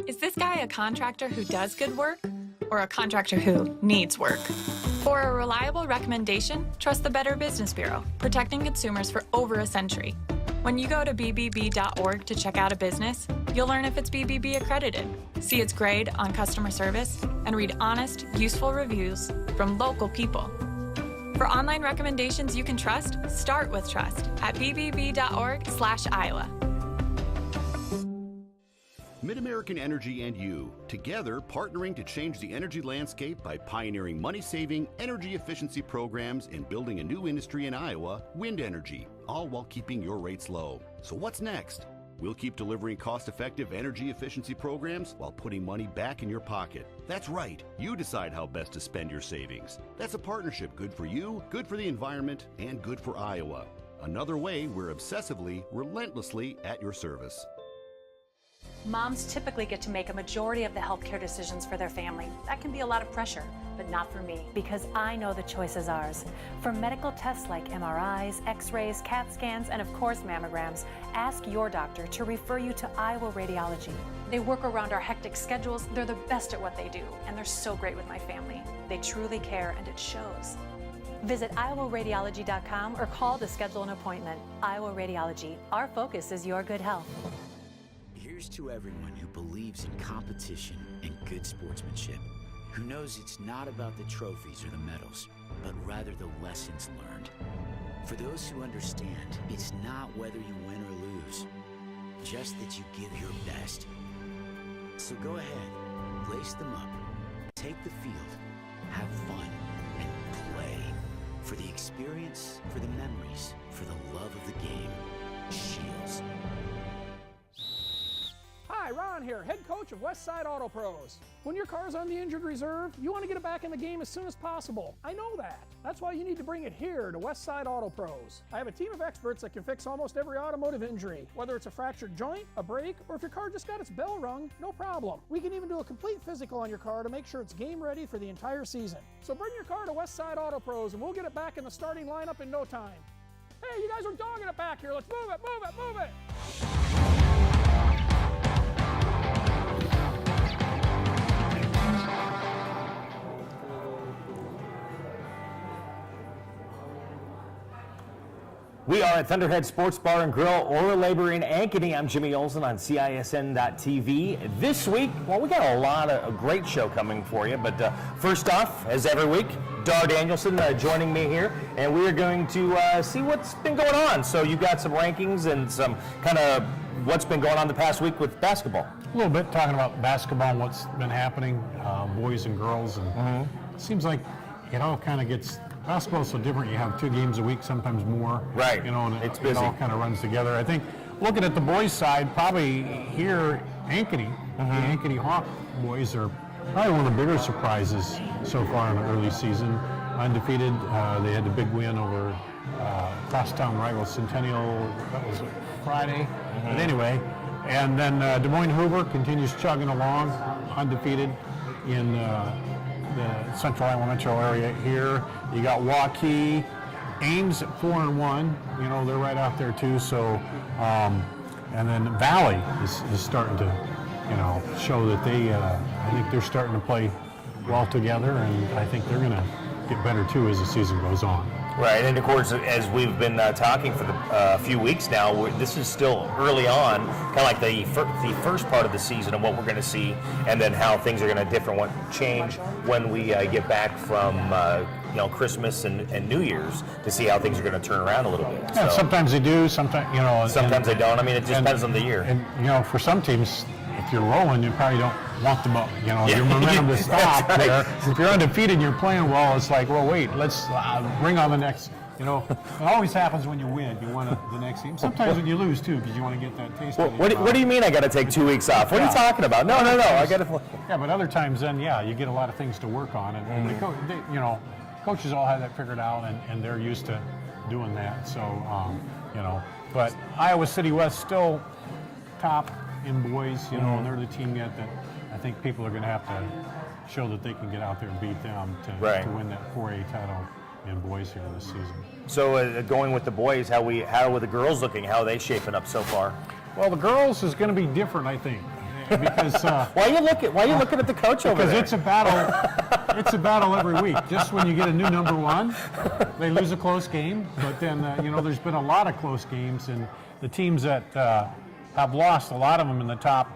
Is this guy a contractor who does good work or a contractor who needs work? For a reliable recommendation, trust the Better Business Bureau, protecting consumers for over a century. When you go to bbb.org to check out a business, you'll learn if it's BBB accredited, see its grade on customer service, and read honest, useful reviews from local people. For online recommendations you can trust, start with trust at bbb.org/Iowa. MidAmerican Energy and you, together partnering to change the energy landscape by pioneering money-saving, energy efficiency programs and building a new industry in Iowa, wind energy, all while keeping your rates low. So what's next? We'll keep delivering cost-effective energy efficiency programs while putting money back in your pocket. That's right. You decide how best to spend your savings. That's a partnership good for you, good for the environment, and good for Iowa. Another way we're obsessively, relentlessly at your service. Moms typically get to make a majority of the healthcare decisions for their family. That can be a lot of pressure, but not for me. Because I know the choice is ours. For medical tests like MRIs, X-rays, CAT scans, and of course mammograms, ask your doctor to refer you to Iowa Radiology. They work around our hectic schedules, they're the best at what they do, and they're so great with my family. They truly care, and it shows. Visit iowaradiology.com or call to schedule an appointment. Iowa Radiology, our focus is your good health. Here's to everyone who believes in competition and good sportsmanship, who knows it's not about the trophies or the medals, but rather the lessons learned. For those who understand, it's not whether you win or lose, just that you give your best. So go ahead, lace them up, take the field, have fun, and play. For the experience, for the memories, for the love of the game. Shields. Hi, Ron here, head coach of Westside Auto Pros. When your car's on the injured reserve, you want to get it back in the game as soon as possible. I know that. That's why you need to bring it here to Westside Auto Pros. I have a team of experts that can fix almost every automotive injury. Whether it's a fractured joint, a brake, or if your car just got its bell rung, no problem. We can even do a complete physical on your car to make sure it's game ready for the entire season. So bring your car to Westside Auto Pros and we'll get it back in the starting lineup in no time. Hey, you guys are dogging it back here. Let's move it, move it, move it. We are at Thunderhead Sports Bar and Grill, Aura Labor in Ankeny. I'm Jimmy Olsen on CISN.TV. This week, well, we got a great show coming for you, but first off, as every week, Dar Danielson joining me here, and we are going to see what's been going on. So you've got some rankings and some kind of what's been going on the past week with basketball. A little bit talking about basketball and what's been happening, boys and girls, and it seems like it all kind of gets. Basketball's so different. You have 2 games a week, sometimes more. Right. You know, and it's it busy. all kind of runs together. I think looking at the boys' side, probably here, Ankeny, the Ankeny Hawk boys are probably one of the bigger surprises so far in the early season. Undefeated. They had the big win over crosstown rival Centennial. That was Friday. But anyway, and then Des Moines Hoover continues chugging along, undefeated in the Central Iowa Metro area here. You got Waukee, Ames at 4-1. You know, they're right out there too. So, and then Valley is starting to, you know, show that they. I think they're starting to play well together, and I think they're going to get better too as the season goes on. Right, and of course, as we've been talking for the few weeks now, this is still early on, kind of like the first part of the season of what we're going to see, and then how things are going to change when we get back from Christmas and New Year's to see how things are going to turn around a little bit. Yeah, so, sometimes they do, sometimes they don't. I mean, it just depends on the year. And for some teams, if you're rolling, you probably don't want them up. You momentum to stop right. there. If you're undefeated and you're playing well, it's like, well, wait, let's bring on the next. It always happens when you win. You want the next team. Sometimes when you lose too, because you want to get that taste. Well, what do you mean? I got to take 2 weeks off? What are you talking about? No. I got to. Yeah, but other times, then you get a lot of things to work on, and the coaches all have that figured out, and they're used to doing that. So, but Iowa City West still top in boys, and they're the team yet that I think people are going to have to show that they can get out there and beat them to win that 4A title in boys here this season. So going with the boys, how are the girls looking? How are they shaping up so far? Well, the girls is going to be different, I think. because Why are you looking at the coach over because there? it's a battle. It's a battle every week. Just when you get a new number one, they lose a close game. But then there's been a lot of close games, and the teams that have lost, a lot of them in the top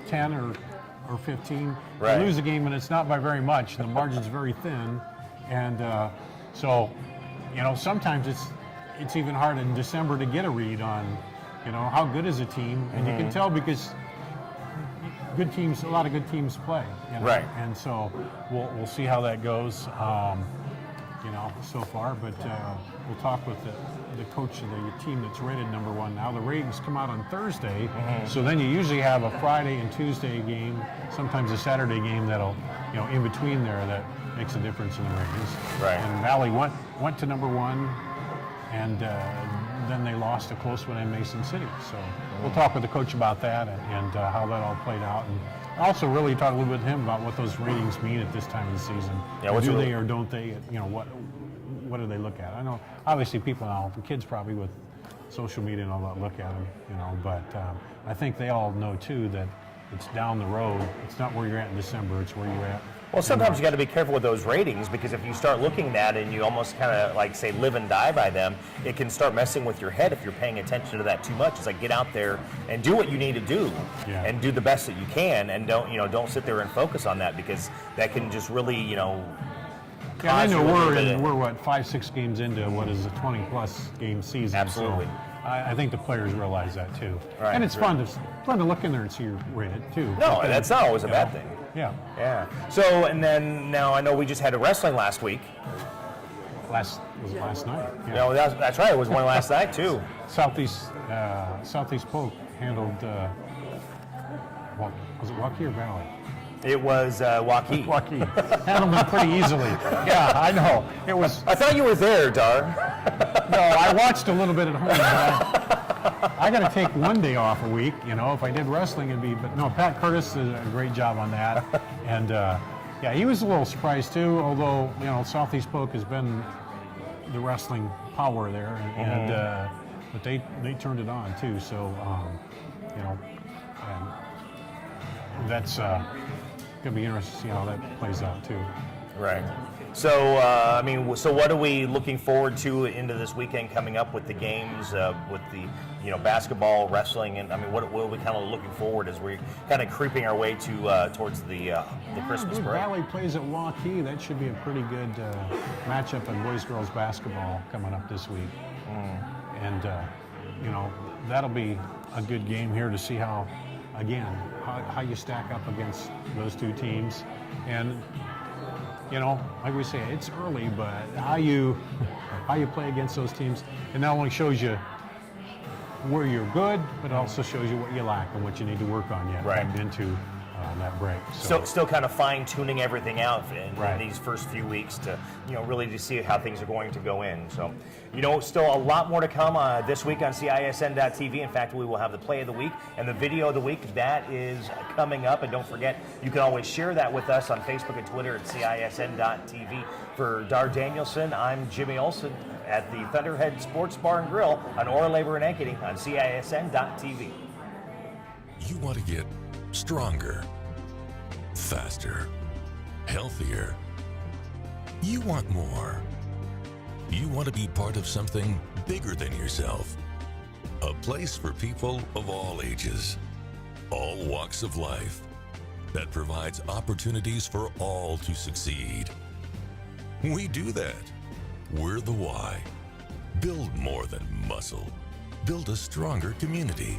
10 or 15, Right. they lose a game, and it's not by very much. The margin's very thin, and so sometimes it's even hard in December to get a read on how good is a team, and you can tell because a lot of good teams play, Right. And so we'll see how that goes, so far. But we'll talk with the coach of the team that's rated number one now. The ratings come out on Thursday, so then you usually have a Friday and Tuesday game, sometimes a Saturday game that'll, in between there that makes a difference in the ratings. Right. And Valley went to number one, and then they lost a close one in Mason City. So we'll talk with the coach about that and how that all played out. And also really talk a little bit with him about what those ratings mean at this time of the season. Yeah, do they or don't they, what do they look at? I know obviously people now, the kids probably with social media and all that look at them, but I think they all know too that it's down the road. It's not where you're at in December, it's where you're at. Well, sometimes you got to be careful with those ratings, because if you start looking at it and you almost kind of like say live and die by them, it can start messing with your head if you're paying attention to that too much. It's like get out there and do what you need to do, and do the best that you can, and don't sit there and focus on that, because that can just really Yeah, I know we're we're what 5-6 games into what is a 20-plus game season. Absolutely. So I think the players realize that too, Right, and it's fun to look in there and see you're rated too. No, But, that's not always a bad thing. Yeah. Yeah. So, and then now I know we just had a wrestling last week. Was it last night? Yeah. No, that's right. It was one last night too. Southeast Polk handled. Was it Waukee or Valley? It was Waukee. Waukee handled them pretty easily. Yeah, I know. It was. I thought you were there, Dar. No, I watched a little bit at home. But I got to take one day off a week. If I did wrestling, it'd be. But no, Pat Curtis did a great job on that, and yeah, he was a little surprised too. Although Southeast Polk has been the wrestling power there, and but they turned it on too. So and that's gonna be interesting to see how that plays out too. Right. So, so what are we looking forward to into this weekend coming up with the games, with the, basketball, wrestling, and what are we kind of looking forward as we're kind of creeping our way to towards the Christmas break? Valley plays at Waukee. That should be a pretty good matchup in boys-girls basketball coming up this week. And, that'll be a good game here to see how you stack up against those two teams. And like we say, it's early, but how you play against those teams, it not only shows you where you're good, but it also shows you what you lack and what you need to work on yet heading into that break. So still kind of fine-tuning everything out in Right. these first few weeks to, really to see how things are going to go in. So, still a lot more to come this week on CISN.TV. In fact, we will have the play of the week and the video of the week. That is coming up. And don't forget, you can always share that with us on Facebook and Twitter at CISN.TV. For Dar Danielson, I'm Jimmy Olsen at the Thunderhead Sports Bar and Grill on Ora Labor and Ankeny on CISN.TV. You want to get stronger, faster, healthier. You want more. You want to be part of something bigger than yourself. A place for people of all ages, all walks of life, that provides opportunities for all to succeed. We do that. We're the why. Build more than muscle. Build a stronger community.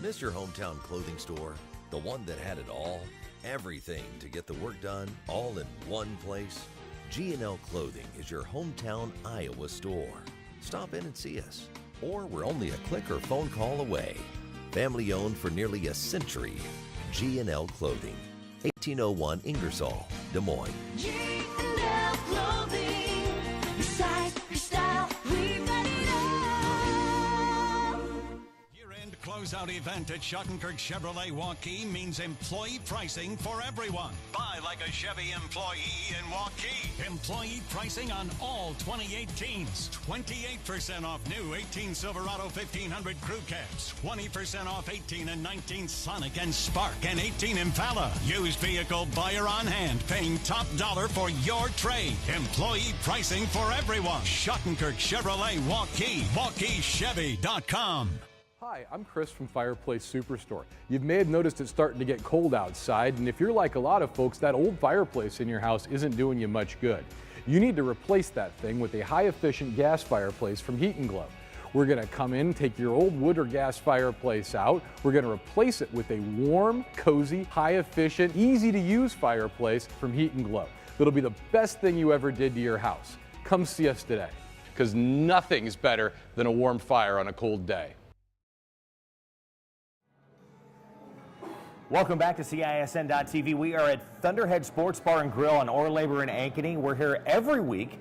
Miss your hometown clothing store? The one that had it all? Everything to get the work done, all in one place? G&L Clothing is your hometown Iowa store. Stop in and see us. Or we're only a click or phone call away. Family owned for nearly a century. G&L Clothing. 1801 Ingersoll, Des Moines. G&L Clothing. Your size, your style, we've got it all. Year-end closing closeout event at Schottenkirk Chevrolet Waukee means employee pricing for everyone. Buy like a Chevy employee in Waukee. Employee pricing on all 2018s. 28% off new 18 Silverado 1500 Crew Cabs. 20% off 18 and 19 Sonic and Spark and 18 Impala. Used vehicle buyer on hand, paying top dollar for your trade. Employee pricing for everyone. Schottenkirk Chevrolet Waukee. WaukeeChevy.com. Hi, I'm Chris from Fireplace Superstore. You may have noticed it's starting to get cold outside, and if you're like a lot of folks, that old fireplace in your house isn't doing you much good. You need to replace that thing with a high-efficient gas fireplace from Heat & Glow. We're going to come in, take your old wood or gas fireplace out. We're going to replace it with a warm, cozy, high-efficient, easy-to-use fireplace from Heat & Glow. That'll be the best thing you ever did to your house. Come see us today, because nothing's better than a warm fire on a cold day. Welcome back to CISN.TV. We are at Thunderhead Sports Bar and Grill on Ore Labor in Ankeny. We're here every week.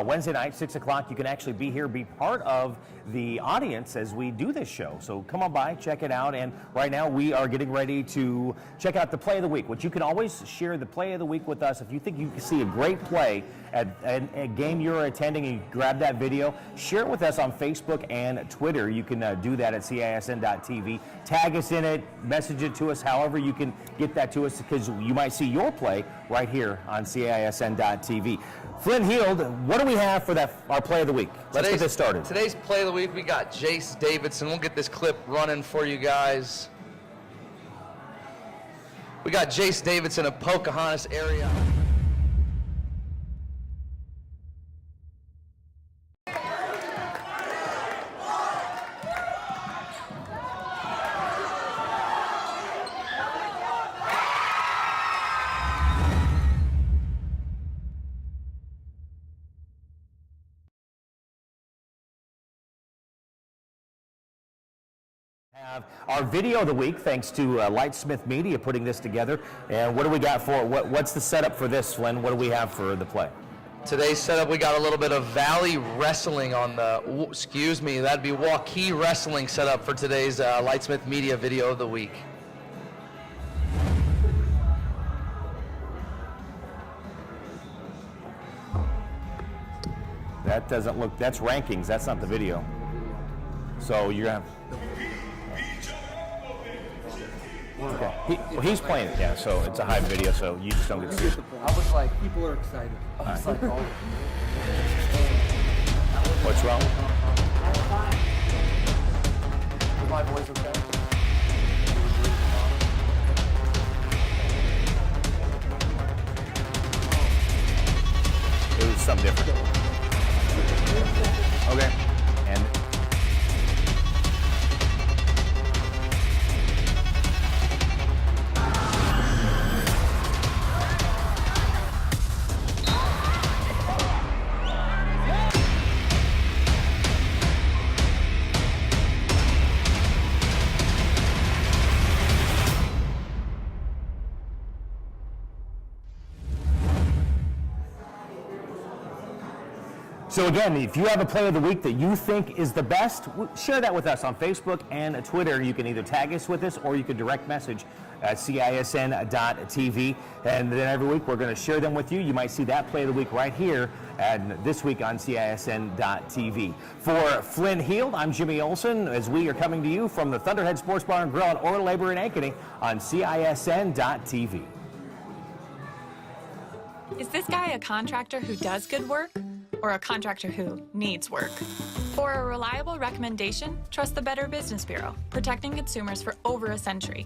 Wednesday night, 6 o'clock. You can actually be here, be part of the audience as we do this show. So come on by, check it out. And right now we are getting ready to check out the play of the week, which you can always share the play of the week with us. If you think you can see a great play at a game you're attending and you grab that video, share it with us on Facebook and Twitter. You can do that at CISN.TV. Tag us in it, message it to us, however you can get that to us, because you might see your play right here on CISN.TV. Flynn Heald, what do we have for our play of the week? Let's get this started. Today's play of the week, we got Jace Davidson. We'll get this clip running for you guys. We got Jace Davidson of Pocahontas area. Have our video of the week, thanks to Lightsmith Media putting this together. And what do we got for what's the setup for this, Flynn? What do we have for the play? Today's setup, we got a little bit of Valley Wrestling on the, excuse me, that'd be Waukee Wrestling setup for today's Lightsmith Media video of the week. That doesn't look, that's rankings, that's not the video. So you're going to have... Okay. He's playing it, yeah, so it's a high video, so you just don't get to see it. I was like, people are excited. I was like, oh. What's wrong? Is my voice okay? It was something different. Okay. And so again, if you have a play of the week that you think is the best, share that with us on Facebook and Twitter. You can either tag us with this or you can direct message at CISN.TV. And then every week we're going to share them with you. You might see that play of the week right here and this week on CISN.TV. For Flynn Heald, I'm Jimmy Olsen as we are coming to you from the Thunderhead Sports Bar and Grill on Ore Labor in Ankeny on CISN.TV. Is this guy a contractor who does good work or a contractor who needs work? For a reliable recommendation, trust the Better Business Bureau, protecting consumers for over a century.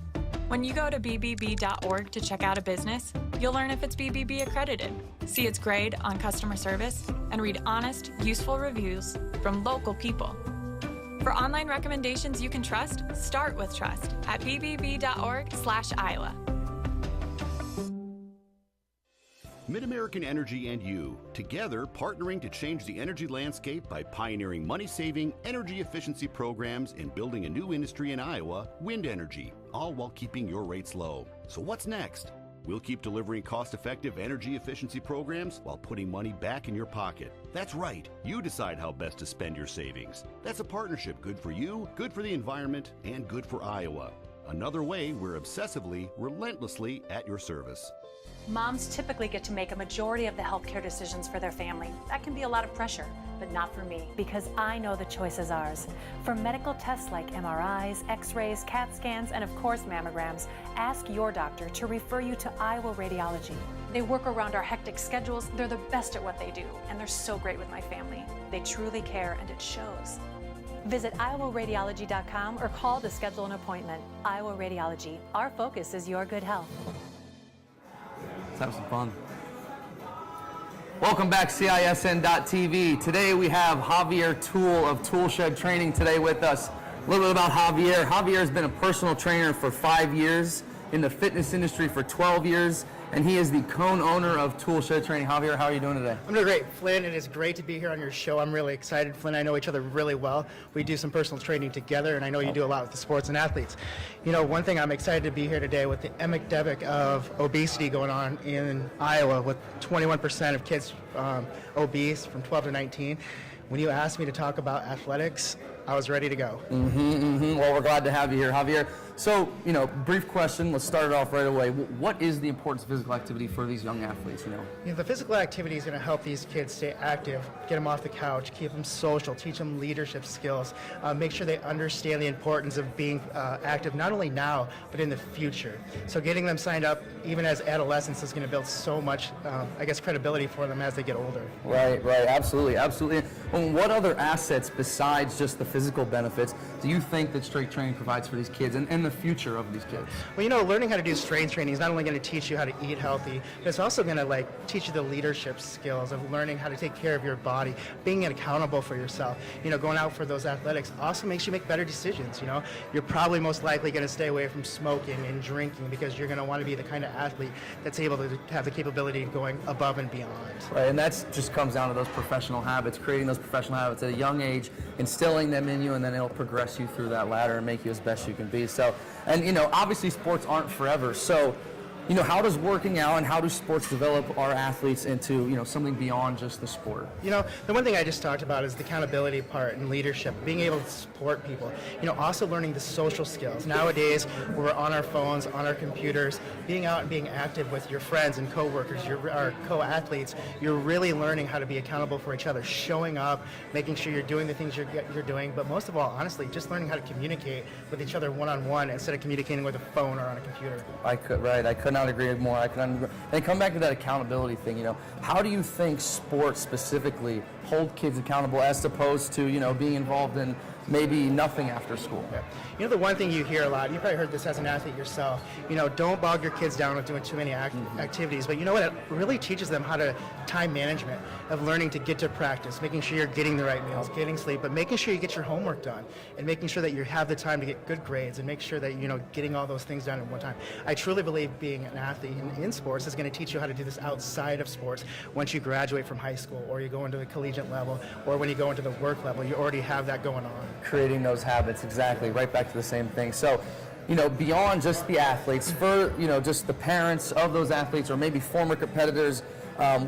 When you go to bbb.org to check out a business, you'll learn if it's BBB accredited, see its grade on customer service, and read honest, useful reviews from local people. For online recommendations you can trust, start with trust at bbb.org/Iowa. MidAmerican Energy and you, together partnering to change the energy landscape by pioneering money-saving, energy efficiency programs and building a new industry in Iowa, wind energy, all while keeping your rates low. So what's next? We'll keep delivering cost-effective energy efficiency programs while putting money back in your pocket. That's right. You decide how best to spend your savings. That's a partnership good for you, good for the environment, and good for Iowa. Another way we're obsessively, relentlessly at your service. Moms typically get to make a majority of the healthcare decisions for their family. That can be a lot of pressure, but not for me, because I know the choice is ours. For medical tests like MRIs, X-rays, CAT scans, and of course mammograms, ask your doctor to refer you to Iowa Radiology. They work around our hectic schedules, they're the best at what they do, and they're so great with my family. They truly care, and it shows. Visit iowaradiology.com or call to schedule an appointment. Iowa Radiology, our focus is your good health. Let's have some fun. Welcome back, CISN.TV. Today we have Xavier Tool of Tool Shed Training today with us. A little bit about Xavier. Javier has been a personal trainer for 5 years, in the fitness industry for 12 years, and he is the co-owner of Tool Shed Training. Javier, how are you doing today? I'm doing great, Flynn. It is great to be here on your show. I'm really excited. Flynn, I know each other really well. We do some personal training together, and I know you do a lot with the sports and athletes. You know, one thing I'm excited to be here today with the epidemic of obesity going on in Iowa, with 21% of kids obese from 12 to 19. When you asked me to talk about athletics, I was ready to go. Well, we're glad to have you here, Javier. So, you know, brief question. Let's start it off right away. What is the importance of physical activity for these young athletes? You know, the physical activity is going to help these kids stay active, get them off the couch, keep them social, teach them leadership skills, make sure they understand the importance of being active not only now but in the future. So, getting them signed up even as adolescents is going to build so much, I guess, credibility for them as they get older. Right, absolutely. Well, what other assets besides just the physical benefits do you think that strength training provides for these kids and the future of these kids? Well, you know, learning how to do strength training is not only going to teach you how to eat healthy, but it's also going to teach you the leadership skills of learning how to take care of your body, being accountable for yourself. You know, going out for those athletics also makes you make better decisions. You know, you're probably most likely going to stay away from smoking and drinking because you're going to want to be the kind of athlete that's able to have the capability of going above and beyond. Right, and that just comes down to those professional habits, creating those professional habits at a young age, instilling them in you, and then it'll progress you through that ladder and make you as best you can be. So, and you know, obviously sports aren't forever. So, you know, how does working out and how do sports develop our athletes into, you know, something beyond just the sport? You know, the one thing I just talked about is the accountability part and leadership, being able to support people. You know, also learning the social skills. Nowadays, we're on our phones, on our computers, being out and being active with your friends and coworkers, our co-athletes. You're really learning how to be accountable for each other, showing up, making sure you're doing the things you're doing, but most of all, honestly, just learning how to communicate with each other one-on-one instead of communicating with a phone or on a computer. I could not agree more. And come back to that accountability thing, you know, how do you think sports specifically hold kids accountable as opposed to, you know, being involved in maybe nothing after school? Yeah. You know, the one thing you hear a lot, you probably heard this as an athlete yourself, you know, don't bog your kids down with doing too many activities, but you know what, it really teaches them how to time management, of learning to get to practice, making sure you're getting the right meals, getting sleep, but making sure you get your homework done, and making sure that you have the time to get good grades, and make sure that, you know, getting all those things done at one time. I truly believe being an athlete in sports is going to teach you how to do this outside of sports. Once you graduate from high school, or you go into the collegiate level, or when you go into the work level, you already have that going on. Creating those habits, exactly, right back to the same thing. So, you know, beyond just the athletes, for, you know, just the parents of those athletes or maybe former competitors,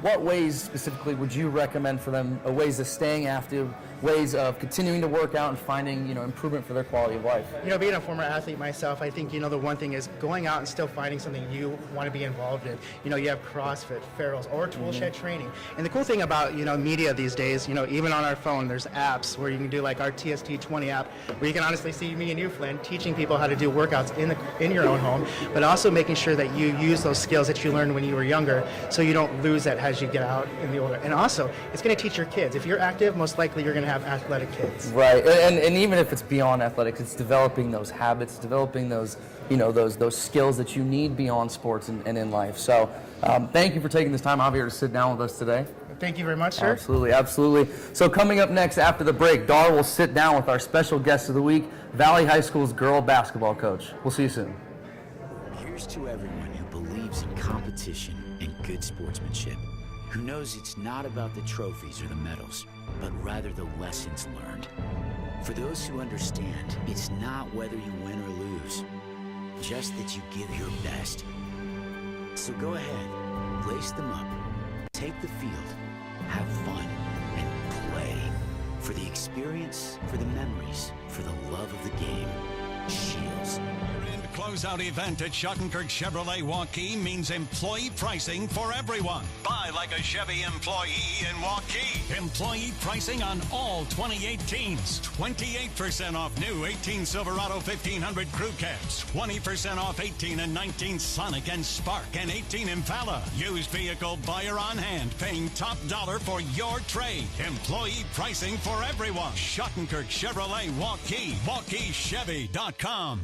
what ways specifically would you recommend for them, ways of staying active, ways of continuing to work out and finding, you know, improvement for their quality of life? You know, being a former athlete myself, I think, you know, the one thing is going out and still finding something you want to be involved in. You know, you have CrossFit, Ferals, or Tool Shed Training. And the cool thing about, you know, media these days, you know, even on our phone, there's apps where you can do like our TST20 app, where you can honestly see me and you, Flynn, teaching people how to do workouts in your own home, but also making sure that you use those skills that you learned when you were younger, so you don't lose that as you get out in the older. And also, it's going to teach your kids. If you're active, most likely you're going to have athletic kids. Right, and even if it's beyond athletics, it's developing those habits, developing those, you know, those skills that you need beyond sports and in life. So, thank you for taking this time out here to sit down with us today. Thank you very much, sir. Absolutely. So coming up next after the break, Dar will sit down with our special guest of the week, Valley High School's girl basketball coach. We'll see you soon. Here's to everyone who believes in competition and good sportsmanship, who knows it's not about the trophies or the medals, but rather the lessons learned. For those who understand, it's not whether you win or lose, just that you give your best. So go ahead, lace them up, take the field, have fun, and play. For the experience, for the memories, for the love of the game. Shields. Closeout event at Schottenkirk Chevrolet Waukee means employee pricing for everyone. Buy like a Chevy employee in Waukee. Employee pricing on all 2018s. 28% off new 18 Silverado 1500 crew cabs. 20% off 18 and 19 Sonic and Spark and 18 Impala. Used vehicle buyer on hand, paying top dollar for your trade. Employee pricing for everyone. Schottenkirk Chevrolet Waukee. WaukeeChevy.com.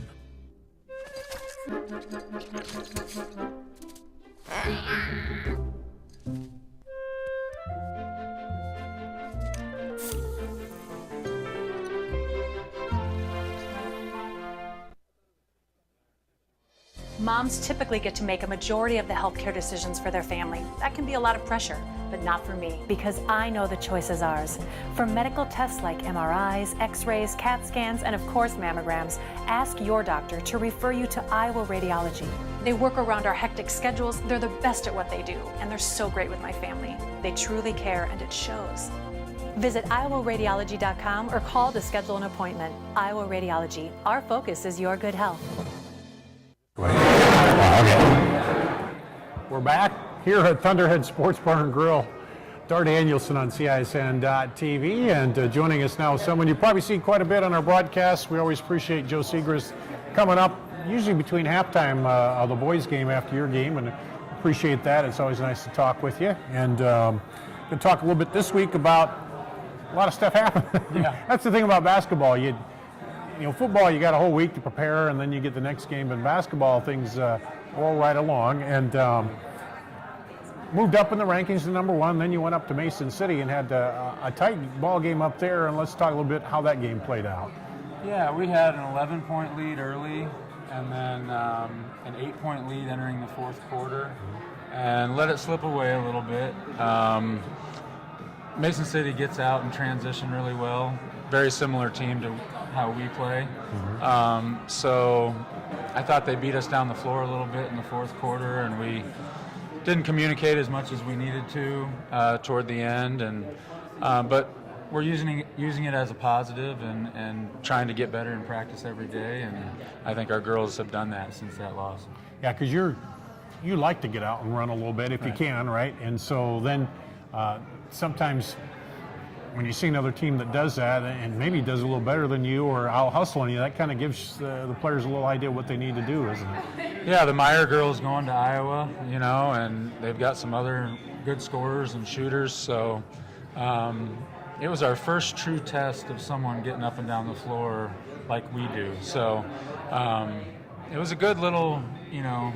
Moms typically get to make a majority of the healthcare decisions for their family. That can be a lot of pressure, but not for me, because I know the choice is ours. For medical tests like MRIs, X-rays, CAT scans, and of course mammograms, ask your doctor to refer you to Iowa Radiology. They work around our hectic schedules, they're the best at what they do, and they're so great with my family. They truly care, and it shows. Visit iowaradiology.com or call to schedule an appointment. Iowa Radiology, our focus is your good health. We're back here at Thunderhead Sports Bar and Grill. Dar Danielson on CISN.TV, and joining us now is someone you probably see quite a bit on our broadcasts. We always appreciate Joe Segrist coming up, usually between halftime of the boys' game after your game, and appreciate that. It's always nice to talk with you. And going to talk a little bit this week about a lot of stuff happening. Yeah. That's the thing about basketball. You know, football, you got a whole week to prepare, and then you get the next game. In basketball, things roll right along, and moved up in the rankings to number one. Then you went up to Mason City and had a tight ball game up there. And let's talk a little bit how that game played out. Yeah, we had an 11-point lead early, and then an 8-point lead entering the fourth quarter, and let it slip away a little bit. Mason City gets out and transition really well. Very similar team to how we play. So I thought they beat us down the floor a little bit in the fourth quarter, and we didn't communicate as much as we needed to toward the end. And but we're using it as a positive and trying to get better in practice every day. And I think our girls have done that since that loss. Yeah, because you like to get out and run a little bit if you can, right? And so then sometimes when you see another team that does that and maybe does a little better than you or out hustling you, that kind of gives the players a little idea what they need to do, isn't it? Yeah, the Meyer girls going to Iowa, you know, and they've got some other good scorers and shooters. So it was our first true test of someone getting up and down the floor like we do. So it was a good little, you know,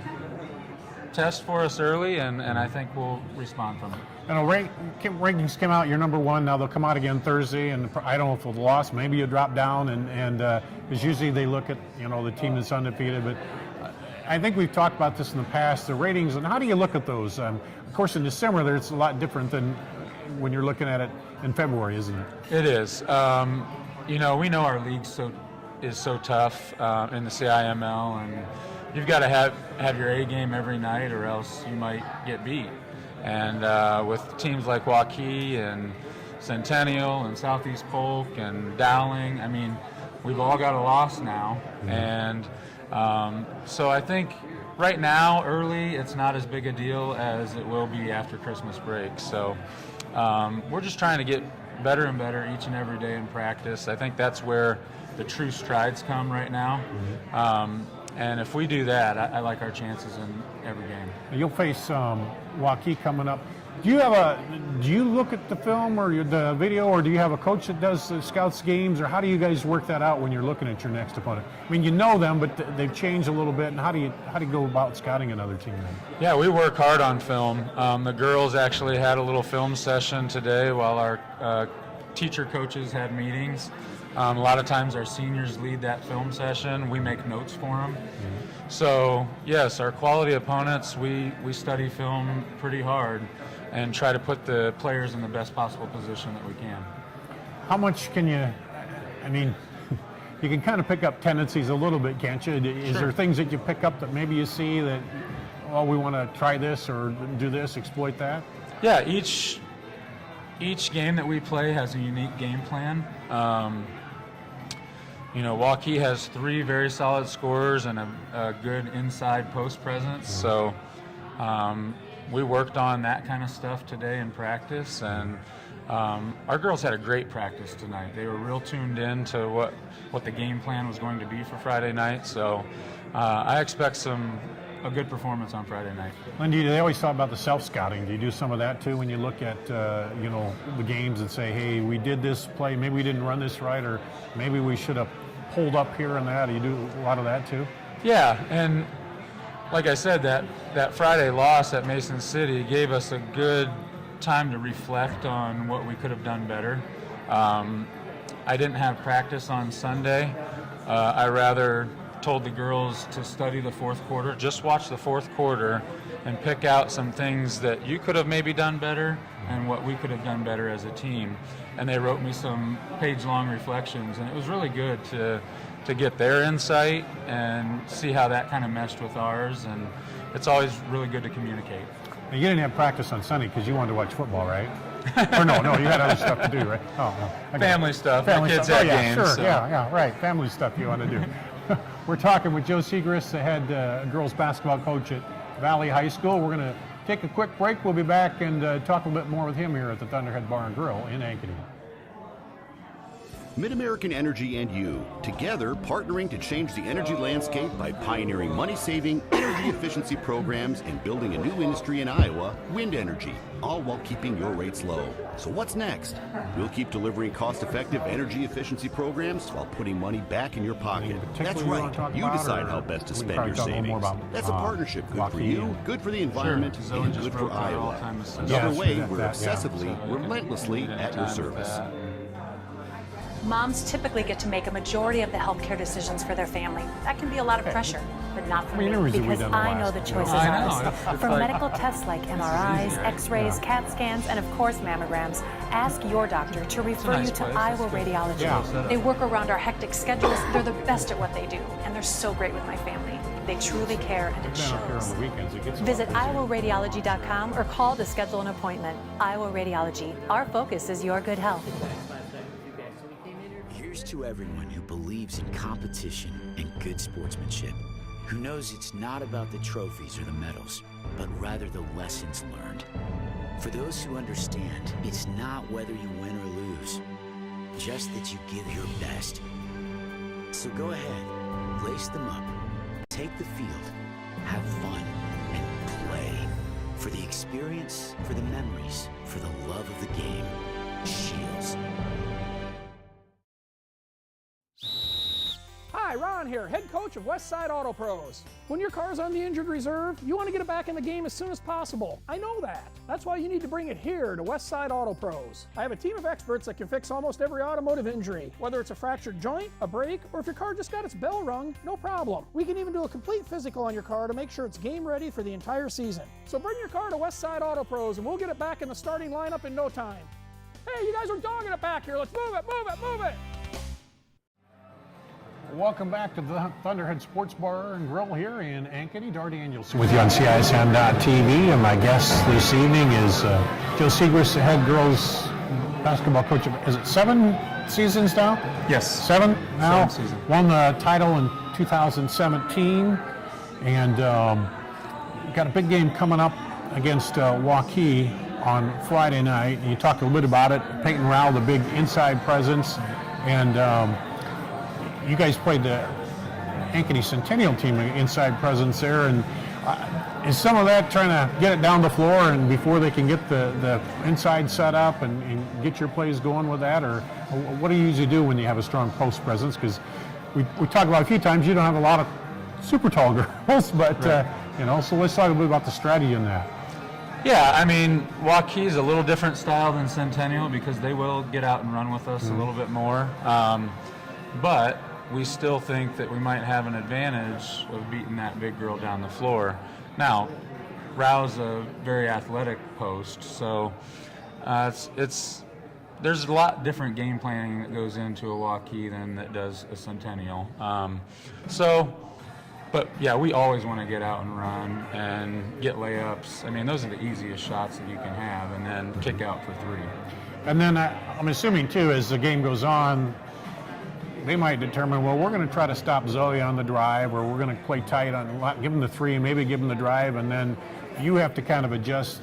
test for us early, and I think we'll respond from it. And rankings came out, you're number one. Now they'll come out again Thursday, and I don't know if they'll lost. Maybe you drop down, and because usually they look at, you know, the team that's undefeated. But I think we've talked about this in the past, the ratings, and how do you look at those? Of course, in December, there's a lot different than when you're looking at it in February, isn't it? It is. You know, we know our league is so tough in the CIML, and you've got to have your A game every night, or else you might get beat. And with teams like Waukee and Centennial and Southeast Polk and Dowling, I mean, we've all got a loss now. And so I think right now, early, it's not as big a deal as it will be after Christmas break. So we're just trying to get better and better each and every day in practice. I think that's where the true strides come right now. And if we do that, I like our chances in every game. You'll face Waukee coming up. Do you look at the film or the video, or do you have a coach that does the scouts games, or how do you guys work that out when you're looking at your next opponent? I mean, you know them, but they've changed a little bit. And how do you go about scouting another team then? Yeah, we work hard on film. The girls actually had a little film session today while our teacher coaches had meetings. A lot of times our seniors lead that film session. We make notes for them. So yes, our quality opponents, we study film pretty hard and try to put the players in the best possible position that we can. How much can you, I mean, you can kind of pick up tendencies a little bit, can't you? Is there things that you pick up that maybe you see that well, we want to try this or do this, exploit that? Yeah, each game that we play has a unique game plan. Waukee has 3 very solid scorers and a good inside post presence. So we worked on that kind of stuff today in practice, and our girls had a great practice tonight. They were real tuned in to what the game plan was going to be for Friday night. So I expect a good performance on Friday night. Lindy, they always talk about the self-scouting. Do you do some of that too when you look at the games and say, hey, we did this play, maybe we didn't run this right, or maybe we should have pulled up here and that? Do you do a lot of that too? Yeah, and like I said, that Friday loss at Mason City gave us a good time to reflect on what we could have done better. I didn't have practice on Sunday. I rather told the girls to study the fourth quarter, just watch the fourth quarter and pick out some things that you could have maybe done better and what we could have done better as a team. And they wrote me some page-long reflections, and it was really good to get their insight and see how that kind of meshed with ours, and it's always really good to communicate. And you didn't have practice on Sunday because you wanted to watch football, right? Or no, you had other stuff to do, right? Oh, family stuff. Family My kids stuff. had Yeah, games. sure. So. Yeah, right. Family stuff you want to do. We're talking with Joe Segrist, the head girls basketball coach at Valley High School. We're going to take a quick break. We'll be back and talk a little bit more with him here at the Thunderhead Bar and Grill in Ankeny. Mid-American Energy and you, together partnering to change the energy landscape by pioneering money-saving, energy efficiency programs and building a new industry in Iowa, wind energy, all while keeping your rates low. So what's next? We'll keep delivering cost-effective energy efficiency programs while putting money back in your pocket. That's right. You decide how best to spend your savings. That's a partnership good for you, good for the environment, and good for Iowa. Another way we're obsessively, relentlessly at your service. Moms typically get to make a majority of the healthcare decisions for their family. That can be a lot of pressure, but not for me, because I know the choices ours. For medical tests like MRIs, X-rays, CAT scans, and of course mammograms, ask your doctor to refer you to Iowa Radiology. They work around our hectic schedules. They're the best at what they do, and they're so great with my family. They truly care, and it shows. Visit iowaradiology.com or call to schedule an appointment. Iowa Radiology. Our focus is your good health. Here's to everyone who believes in competition and good sportsmanship, who knows it's not about the trophies or the medals, but rather the lessons learned. For those who understand, it's not whether you win or lose, just that you give your best. So go ahead, lace them up, take the field, have fun, and play. For the experience, for the memories, for the love of the game. Shields. Hi, Ron here, head coach of Westside Auto Pros. When your car's on the injured reserve, you want to get it back in the game as soon as possible. I know that. That's why you need to bring it here to Westside Auto Pros. I have a team of experts that can fix almost every automotive injury, whether it's a fractured joint, a brake, or if your car just got its bell rung, no problem. We can even do a complete physical on your car to make sure it's game ready for the entire season. So bring your car to Westside Auto Pros and we'll get it back in the starting lineup in no time. Hey, you guys are dogging it back here. Let's move it, move it, move it. Welcome back to the Thunderhead Sports Bar and Grill here in Ankeny. Dar Daniels with you on CISN.TV, and my guest this evening is Joe Segrist, the head girls basketball coach. Is it 7 seasons now? Yes. 7 now? 7 seasons. Won the title in 2017, and got a big game coming up against Waukee on Friday night. You talked a little bit about it. Peyton Rowell, the big inside presence, and you guys played the Ankeny Centennial team, inside presence there, and is some of that trying to get it down the floor and before they can get the inside set up and get your plays going with that, or what do you usually do when you have a strong post presence? Because we talked about a few times you don't have a lot of super tall girls, but right. So let's talk a bit about the strategy in that. Yeah, I mean, Waukee is a little different style than Centennial because they will get out and run with us a little bit more. But we still think that we might have an advantage of beating that big girl down the floor. Now, Rao's a very athletic post, so there's a lot different game planning that goes into a Waukee than that does a Centennial. So But yeah, we always want to get out and run and get layups. I mean, those are the easiest shots that you can have, and then kick out for 3. And then I'm assuming too, as the game goes on, they might determine, well, we're going to try to stop Zoe on the drive, or we're going to play tight on, give them the 3, and maybe give them the drive, and then you have to kind of adjust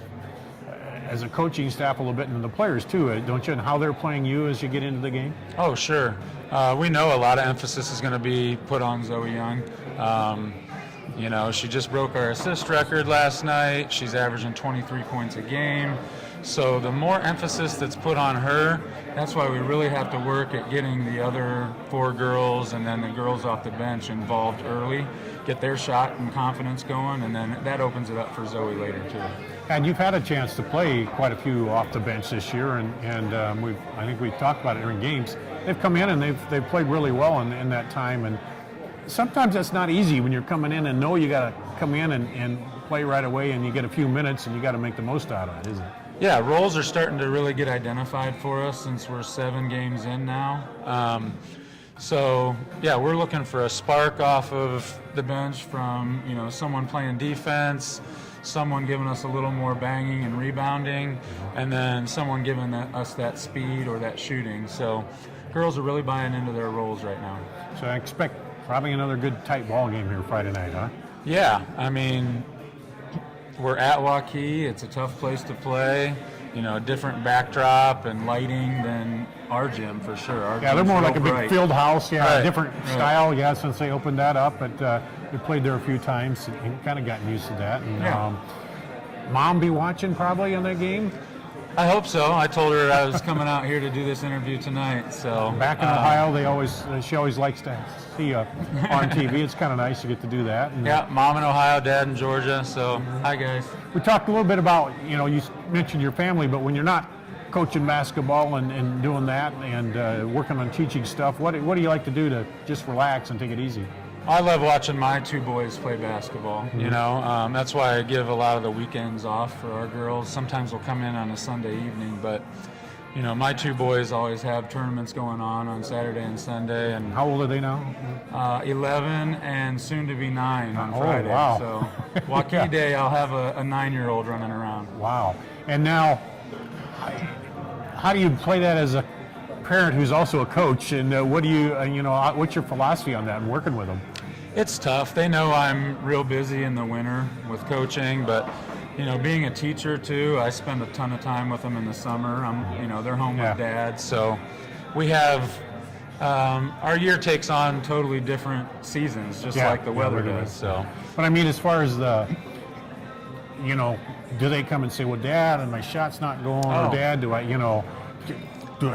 as a coaching staff a little bit, and the players too, don't you, and how they're playing you as you get into the game? Oh, sure. We know a lot of emphasis is going to be put on Zoe Young. You know, she just broke our assist record last night. She's averaging 23 points a game. So the more emphasis that's put on her, that's why we really have to work at getting the other 4 girls and then the girls off the bench involved early, get their shot and confidence going, and then that opens it up for Zoe later too. And you've had a chance to play quite a few off the bench this year, and I think we've talked about it during games. They've come in and they've played really well in that time, and sometimes that's not easy when you're coming in and know you got to come in and play right away, and you get a few minutes and you got to make the most out of it, isn't it? Yeah, roles are starting to really get identified for us since we're 7 games in now. So yeah, we're looking for a spark off of the bench from, you know, someone playing defense, someone giving us a little more banging and rebounding, and then someone giving us that speed or that shooting. So girls are really buying into their roles right now. So I expect probably another good tight ball game here Friday night, huh? Yeah, I mean, we're at Waukee. It's a tough place to play. You know, different backdrop and lighting than our gym for sure. Our Yeah, they're more like a big bright. field house, yeah, Right, different right. style, yeah, since they opened that up. But we played there a few times and kind of gotten used to that. And Yeah. Mom be watching probably in that game? I hope so. I told her I was coming out here to do this interview tonight. So Back in Ohio, she always likes to see you on TV. It's kind of nice to get to do that. And, yeah, Mom in Ohio, Dad in Georgia. So hi guys. We talked a little bit about, you know, you mentioned your family, but when you're not coaching basketball and doing that and working on teaching stuff, what do you like to do to just relax and take it easy? I love watching my 2 boys play basketball. You know, that's why I give a lot of the weekends off for our girls. Sometimes we'll come in on a Sunday evening, but you know, my 2 boys always have tournaments going on Saturday and Sunday. And how old are they now? 11 and soon to be 9 on Friday. Wow. So Waukee Day, I'll have a 9-year-old running around. Wow. And now, how do you play that as a parent who's also a coach? And what do you, what's your philosophy on that and working with them? It's tough. They know I'm real busy in the winter with coaching, but you know, being a teacher too, I spend a ton of time with them in the summer. They're home with Dad, so we have our year takes on totally different seasons, just like the weather does. So, but I mean, as far as do they come and say, "Well, Dad, and my shot's not going," or Dad,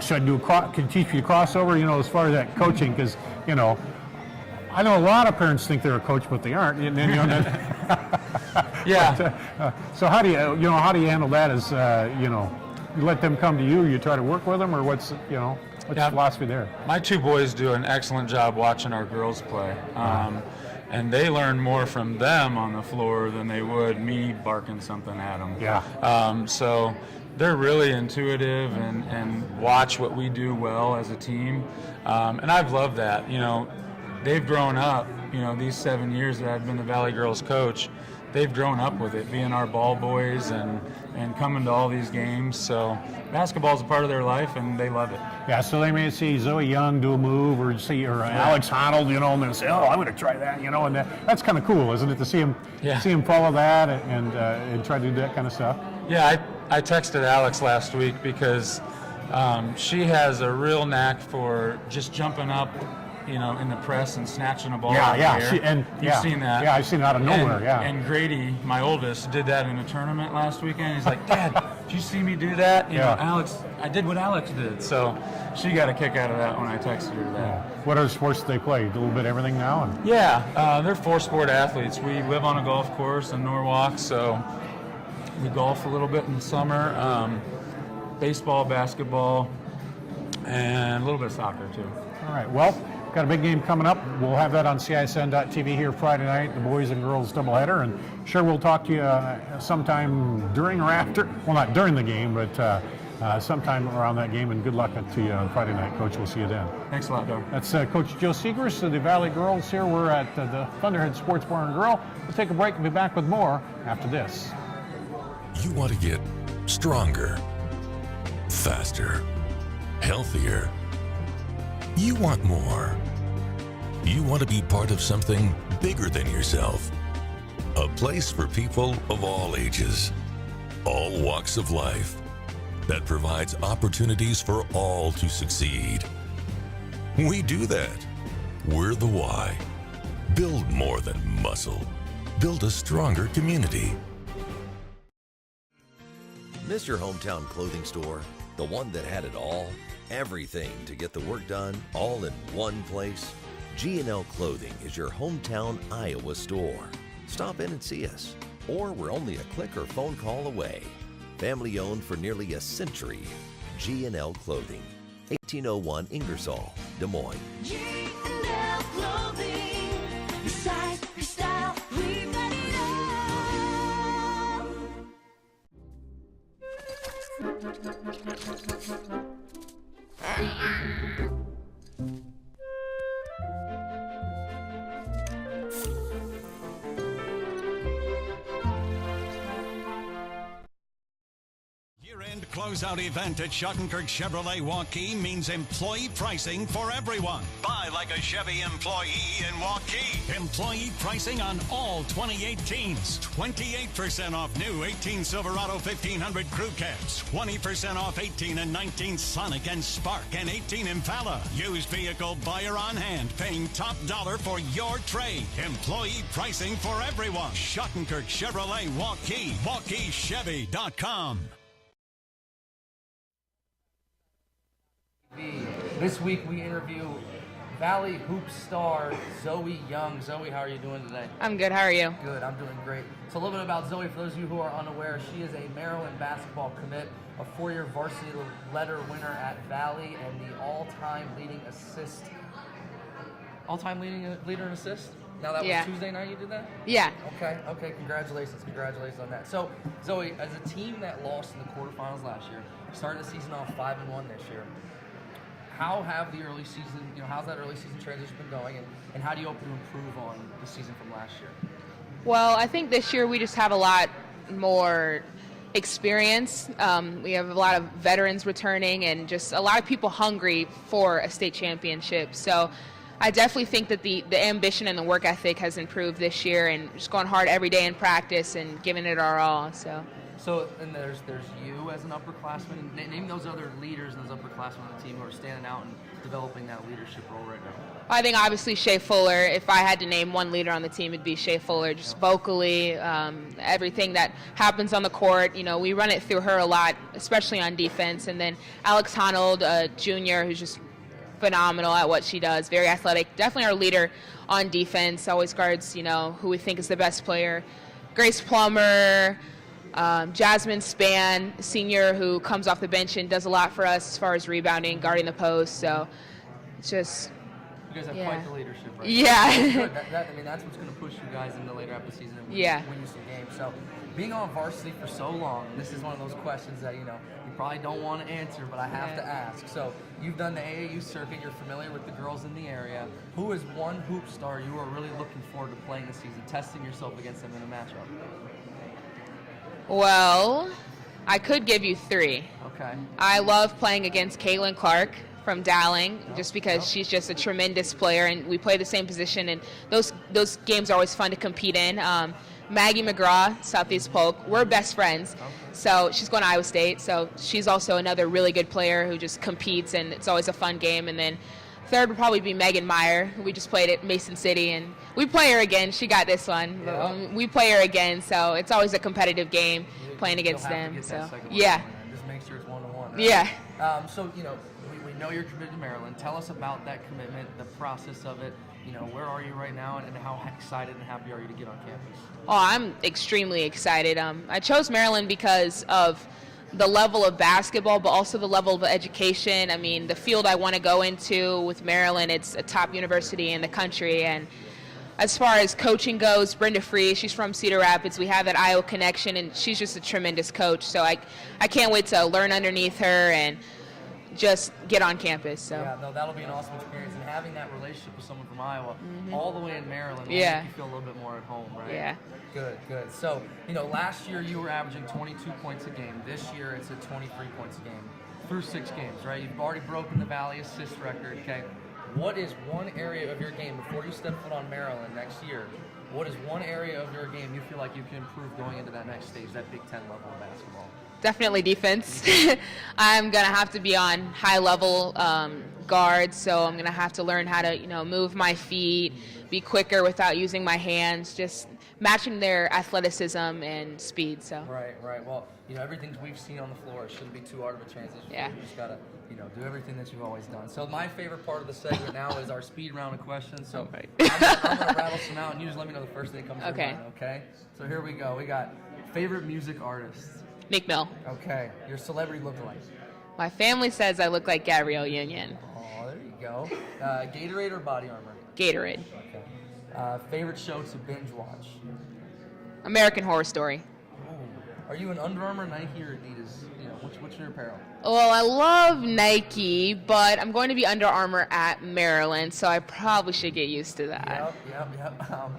should I can teach you crossover? As far as that coaching, because I know a lot of parents think they're a coach, but they aren't. Yeah. But, so how do you handle that? As you let them come to you, you try to work with them, or what's the philosophy there? My 2 boys do an excellent job watching our girls play, and they learn more from them on the floor than they would me barking something at them. Yeah. So they're really intuitive and watch what we do well as a team, and I've loved that. They've grown up. These 7 years that I've been the Valley Girls coach, they've grown up with it, being our ball boys and coming to all these games. So basketball's a part of their life, and they love it. Yeah, so they may see Zoe Young do a move, or Alex Honnold, and then say, "Oh, I'm going to try that," and that's kind of cool, isn't it, to see him follow that and try to do that kind of stuff. Yeah, I texted Alex last week because she has a real knack for just jumping up, in the press and snatching a ball out of the air. You've seen that. Yeah, I've seen it out of nowhere, And Grady, my oldest, did that in a tournament last weekend. He's like, "Dad, did you see me do that?" Alex, I did what Alex did. So she got a kick out of that when I texted her that. What other sports do they play? A little bit everything now? Yeah, they're 4-sport athletes. We live on a golf course in Norwalk, so we golf a little bit in the summer. Baseball, basketball, and a little bit of soccer too. All right, well, got a big game coming up. We'll have that on CISN.TV here Friday night, the boys and girls doubleheader, and sure we'll talk to you sometime during or after. Well, not during the game, but sometime around that game, and good luck to you on Friday night, Coach. We'll see you then. Thanks a lot, Doug. That's Coach Joe Segrist of the Valley Girls here. We're at the Thunderhead Sports Bar and Grill. We'll take a break and be back with more after this. You want to get stronger, faster, healthier. You want more. You want to be part of something bigger than yourself. A place for people of all ages, all walks of life, that provides opportunities for all to succeed. We do that. We're the why. Build more than muscle. Build a stronger community. Miss your hometown clothing store? The one that had it all? Everything to get the work done, all in one place? G&L Clothing is your hometown Iowa store. Stop in and see us, or we're only a click or phone call away. Family owned for nearly a century. G&L Clothing, 1801 Ingersoll, Des Moines. G&L Clothing, your size, your style, we've got it all. Year-end closeout event at Schottenkirk Chevrolet Waukee means employee pricing for everyone. Buy like a Chevy employee in Waukee. Employee pricing on all 2018s. 28% off new 18 Silverado 1500 Crew Cabs. 20% off 18 and 19 Sonic and Spark and 18 Impala. Used vehicle buyer on hand, paying top dollar for your trade. Employee pricing for everyone. Schottenkirk Chevrolet Waukee. WaukeeChevy.com. This week we interview Valley Hoop star Zoe Young. Zoe, how are you doing today? I'm good. How are you? Good. I'm doing great. So a little bit about Zoe, for those of you who are unaware, she is a Maryland basketball commit, a 4-year varsity letter winner at Valley, and the all-time leader in assist? Now that was Tuesday night you did that? Yeah. Okay, congratulations on that. So, Zoe, as a team that lost in the quarterfinals last year, started the season off 5-1 this year, how have the early season, how's that early season transition been going, and how do you hope to improve on the season from last year? Well, I think this year we just have a lot more experience. We have a lot of veterans returning and just a lot of people hungry for a state championship. So I definitely think that the ambition and the work ethic has improved this year, and just going hard every day in practice and giving it our all. So, and there's you as an upperclassman. Name those other leaders and those upperclassmen on the team who are standing out and developing that leadership role right now. I think obviously Shea Fuller. If I had to name one leader on the team, it'd be Shea Fuller. Just vocally, everything that happens on the court, we run it through her a lot, especially on defense. And then Alex Honnold, Jr., who's just phenomenal at what she does, very athletic. Definitely our leader on defense. Always guards, who we think is the best player. Grace Plummer. Jasmine Spann, senior, who comes off the bench and does a lot for us as far as rebounding, guarding the post. So it's just, you guys have quite the leadership, right? Yeah. Good. That's what's going to push you guys in the later half of the season and win you some games. So being on varsity for so long, this is one of those questions that you probably don't want to answer, but I have to ask. So you've done the AAU circuit, you're familiar with the girls in the area. Who is one hoop star you are really looking forward to playing this season, testing yourself against them in a matchup? Well, I could give you 3. Okay. I love playing against Caitlin Clark from Dowling, just because she's just a tremendous player, and we play the same position, and those games are always fun to compete in. Maggie McGraw, Southeast Polk, we're best friends. So she's going to Iowa State, so she's also another really good player who just competes, and it's always a fun game. And then third would probably be Megan Meyer, who we just played at Mason City, and we play her again. She got this one. Yeah. We play her again, so it's always a competitive game playing against them. So yeah. Just make sure it's 1-1. Right? Yeah. So we know you're committed to Maryland. Tell us about that commitment, the process of it. Where are you right now, and how excited and happy are you to get on campus? Oh, I'm extremely excited. I chose Maryland because of the level of basketball, but also the level of education. I mean, the field I want to go into with Maryland, it's a top university in the country, and as far as coaching goes, Brenda Free, she's from Cedar Rapids. We have that Iowa connection, and she's just a tremendous coach. So I can't wait to learn underneath her and just get on campus. So yeah, no, that'll be an awesome experience, and having that relationship with someone from Iowa, all the way in Maryland, will Yeah. make you feel a little bit more at home, right? Yeah. Good, good. So, last year you were averaging 22 points a game. This year it's at 23 points a game through 6 games, right? You've already broken the Valley assist record. Okay, what is one area of your game before you step foot on Maryland next year? What is one area of your game you feel like you can improve going into that next stage, that Big Ten level of basketball? Definitely defense. I'm going to have to be on high-level guards, so I'm going to have to learn how to, move my feet, be quicker without using my hands, just matching their athleticism and speed. So. Right. Well, everything we've seen on the floor, it shouldn't be too hard of a transition. Yeah. You just got to, do everything that you've always done. So my favorite part of the segment now is our speed round of questions. So I'm going to rattle some out, and you just let me know the first thing that comes to your mind, okay? So here we go. We got favorite music artists. Meek Mill. Okay. Your celebrity lookalike. My family says I look like Gabrielle Union. Oh, there you go. Gatorade or Body Armor? Gatorade. Okay. Favorite show to binge watch? American Horror Story. Are you an Under Armour, Nike, or Adidas? What's your apparel? Well, I love Nike, but I'm going to be Under Armour at Maryland, so I probably should get used to that. Yep.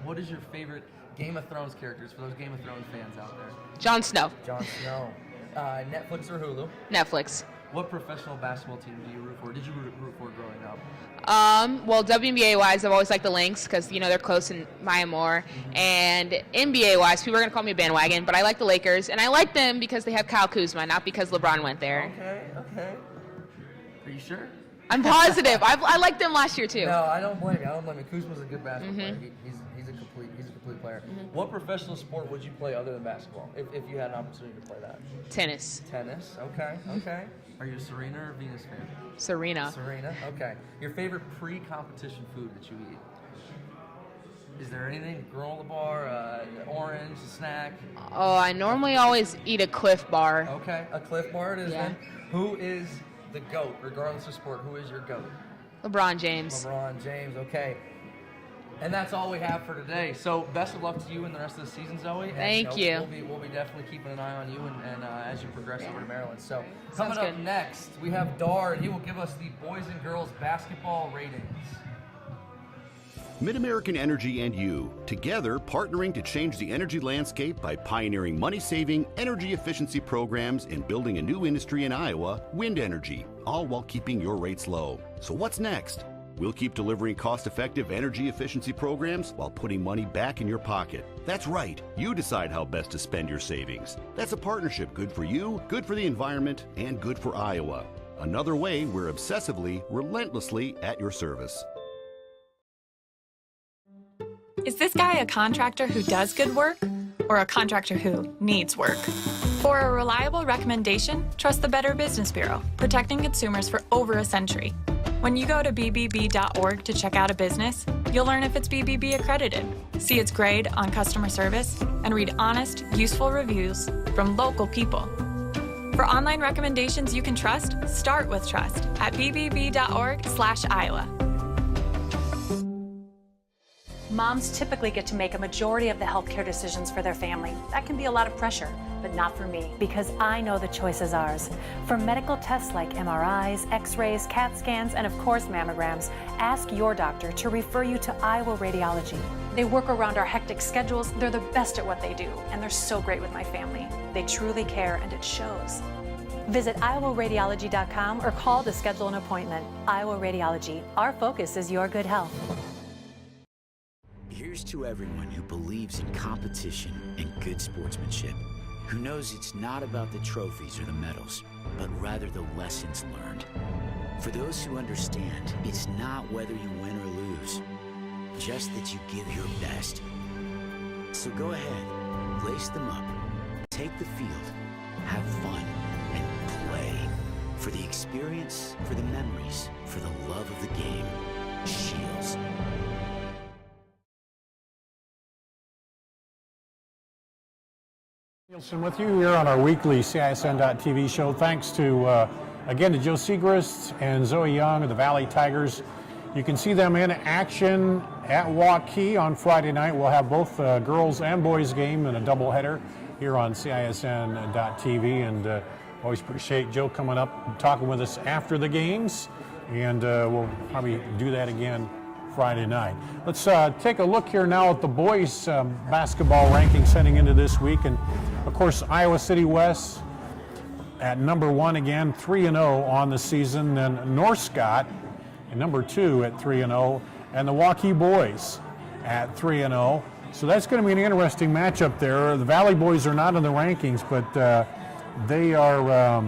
What is your favorite Game of Thrones characters for those Game of Thrones fans out there? Jon Snow. Jon Snow. Netflix or Hulu? Netflix. What professional basketball team do you root for? Did you root for growing up? Well, WNBA-wise, I've always liked the Lynx because, they're close in Maya Moore. And NBA-wise, people are going to call me a bandwagon, but I like the Lakers. And I like them because they have Kyle Kuzma, not because LeBron went there. Okay. Are you sure? I'm positive. I liked them last year, too. No, I don't blame you. Kuzma's a good basketball player. He's a complete player. What professional sport would you play other than basketball if you had an opportunity to play that? Tennis. Tennis, okay. Are you a Serena or Venus fan? Serena. Okay. Your favorite pre-competition food that you eat? Is there anything? Granola bar, orange, a snack? Oh, I normally always eat a Cliff Bar. Okay, a Cliff Bar it is then. Who is the GOAT, regardless of sport? Who is your GOAT? LeBron James. Okay. And that's all we have for today. So best of luck to you in the rest of the season, Zoe. Thank you. We'll be definitely keeping an eye on you and as you progress over to Maryland. So coming up next, we have Dar, and he will give us the boys and girls basketball ratings. Mid-American Energy and you, together partnering to change the energy landscape by pioneering money-saving, energy efficiency programs and building a new industry in Iowa, wind energy, all while keeping your rates low. So what's next? We'll keep delivering cost-effective energy efficiency programs while putting money back in your pocket. That's right. You decide how best to spend your savings. That's a partnership good for you, good for the environment, and good for Iowa. Another way we're obsessively, relentlessly at your service. Is this guy a contractor who does good work or a contractor who needs work? For a reliable recommendation, trust the Better Business Bureau, protecting consumers for over a century. When you go to bbb.org to check out a business, you'll learn if it's BBB accredited, see its grade on customer service, and read honest, useful reviews from local people. For online recommendations you can trust, start with trust at bbb.org/Iowa. Moms typically get to make a majority of the healthcare decisions for their family. That can be a lot of pressure, but not for me, because I know the choice is ours. For medical tests like MRIs, X-rays, CAT scans, and of course mammograms, ask your doctor to refer you to Iowa Radiology. They work around our hectic schedules, they're the best at what they do, and they're so great with my family. They truly care, and it shows. Visit iowaradiology.com or call to schedule an appointment. Iowa Radiology, our focus is your good health. Here's to everyone who believes in competition and good sportsmanship, who knows it's not about the trophies or the medals, but rather the lessons learned. For those who understand, it's not whether you win or lose, just that you give your best. So go ahead, lace them up, take the field, have fun, and play. For the experience, for the memories, for the love of the game. Shields. Nielsen with you here on our weekly CISN.TV show. Thanks to, again, to Joe Segrist and Zoe Young of the Valley Tigers. You can see them in action at Waukee on Friday night. We'll have both girls and boys game in a doubleheader here on CISN.TV, and always appreciate Joe coming up and talking with us after the games, and we'll probably do that again Friday night. Let's take a look here now at the boys basketball rankings heading into this week, and of course Iowa City West at number 1 again, 3-0 on the season. Then North Scott at number 2 at 3-0, and the Waukee boys at 3-0. So that's going to be an interesting matchup there. The Valley boys are not in the rankings, but they are,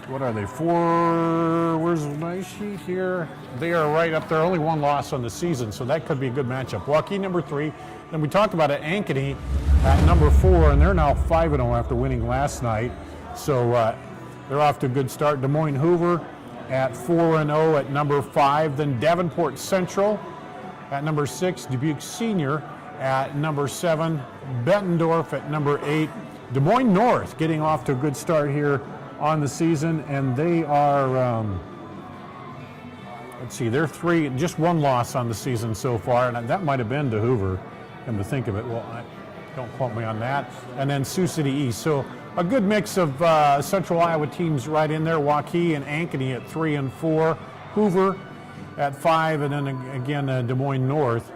what are they, 4, where's my sheet here? They are right up there, only 1 loss on the season, so that could be a good matchup. Waukee number 3, then we talked about it, Ankeny at number 4, and they're now 5-0 after winning last night, so they're off to a good start. Des Moines Hoover at 4-0 at number 5, then Davenport Central at number 6, Dubuque Senior at number 7, Bettendorf at number 8, Des Moines North getting off to a good start here on the season, and they are, let's see, they're 3, just 1 loss on the season so far, and that might have been to Hoover, come to think of it. Well, don't quote me on that. And then Sioux City East. So a good mix of Central Iowa teams right in there. Waukee and Ankeny at 3 and 4, Hoover at 5, and then again Des Moines North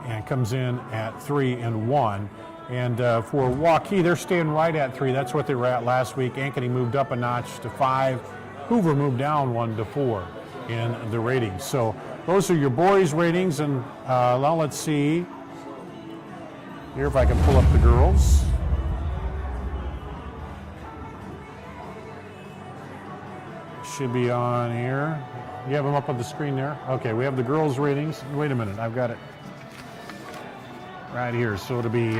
and comes in at 3 and 1. And for Waukee, they're staying right at 3. That's what they were at last week. Ankeny moved up a notch to 5. Hoover moved down 1 to 4 in the ratings. So those are your boys' ratings. And now let's see here if I can pull up the girls. Should be on here. You have them up on the screen there? Okay, we have the girls' ratings. Wait a minute, I've got it right here. So it'll be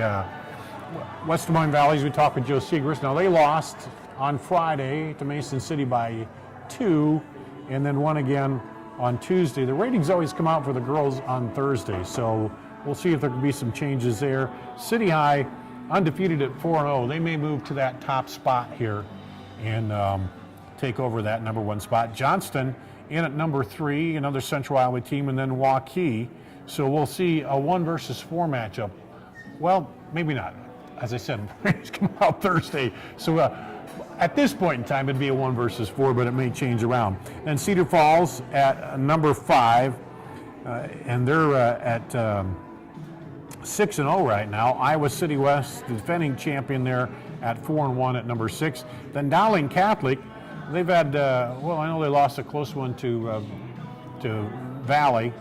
West Des Moines Valleys. We talked with Joe Segrist. Now they lost on Friday to Mason City by 2, and then won again on Tuesday. The ratings always come out for the girls on Thursday, so we'll see if there can be some changes there. City High undefeated at 4-0. They may move to that top spot here and take over that number 1 spot. Johnston in at number 3, another Central Iowa team, and then Waukee. So we'll see a 1 versus 4 matchup. Well, maybe not. As I said, it's coming out Thursday. So at this point in time, it'd be a 1 versus 4, but it may change around. And Cedar Falls at number 5, and they're at 6-0 right now. Iowa City West, the defending champion there, at 4-1 at number 6. Then Dowling Catholic, they've had, well, I know they lost a close one to Valley.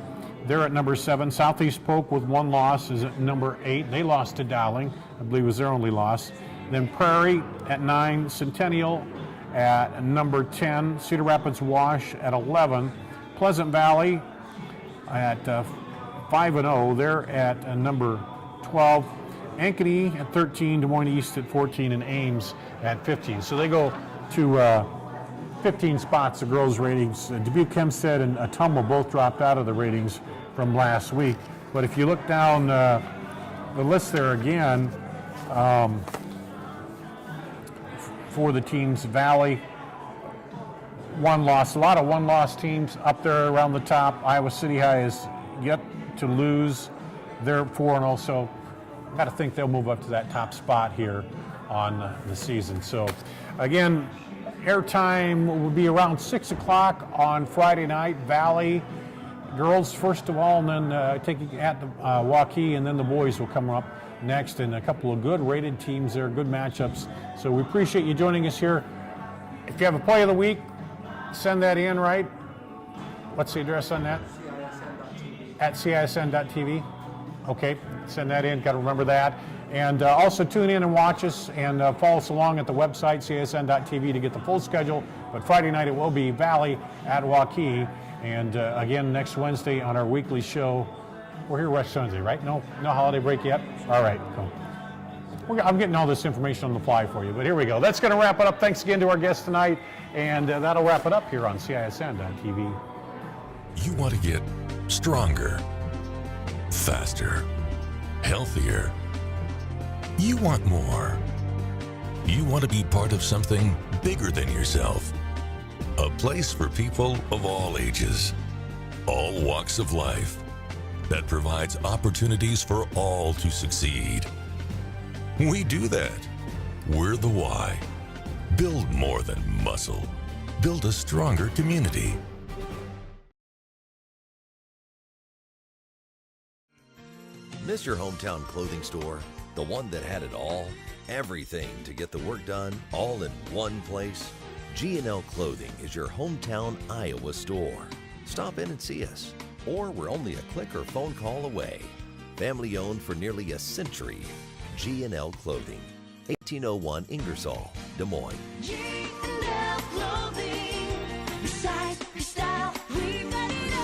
They're at number 7. Southeast Polk with 1 loss is at number 8. They lost to Dowling, I believe was their only loss. Then Prairie at 9. Centennial at number 10. Cedar Rapids Wash at 11. Pleasant Valley at 5-0. They're at number 12. Ankeny at 13. Des Moines East at 14. And Ames at 15. So they go to 15 spots, the girls' ratings. Dubuque Hempstead and Ottumwa both dropped out of the ratings from last week. But if you look down the list there again, for the teams, Valley, 1 loss. A lot of 1-loss teams up there around the top. Iowa City High is yet to lose. They're 4-0, so I've got to think they'll move up to that top spot here on the season. So again, airtime will be around 6 o'clock on Friday night. Valley girls first of all, and then taking at the Waukee, and then the boys will come up next, and a couple of good rated teams there, good matchups. So we appreciate you joining us here. If you have a play of the week, send that in, right? What's the address on that? At CISN.TV. Okay, send that in, got to remember that. And also tune in and watch us, and follow us along at the website, CISN.TV, to get the full schedule. But Friday night it will be Valley at Waukee. And again, next Wednesday on our weekly show. We're here West Sunday, right? No holiday break yet? All right, cool. I'm getting all this information on the fly for you, but here we go. That's going to wrap it up. Thanks again to our guests tonight, and that'll wrap it up here on CISN.TV. You want to get stronger, faster, healthier. You want more. You want to be part of something bigger than yourself. A place for people of all ages. all walks of life, that provides opportunities for all to succeed. We do that. We're the why. Build more than muscle. Build a stronger community. Miss your hometown clothing store? The one that had it all? Everything to get the work done, all in one place? G&L Clothing is your hometown Iowa store. Stop in and see us, or we're only a click or phone call away. Family owned for nearly a century. G&L Clothing, 1801 Ingersoll, Des Moines. G&L Clothing, your size, your style, we've got it all.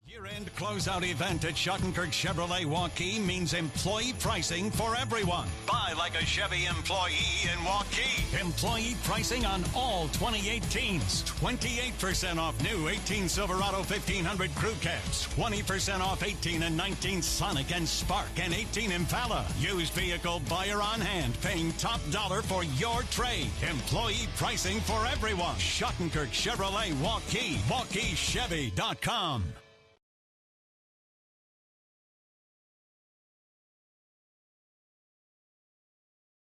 Year-end closeout event at Schottenkirk Chevrolet Waukee means employee pricing for everyone. Buy like a Chevy employee in Waukee. Employee pricing on all 2018s. 28% off new 18 Silverado 1500 Crew Cabs. 20% off 18 and 19 Sonic and Spark and 18 Impala. Used vehicle buyer on hand, paying top dollar for your trade. Employee pricing for everyone. Schottenkirk Chevrolet Waukee. WaukeeChevy.com.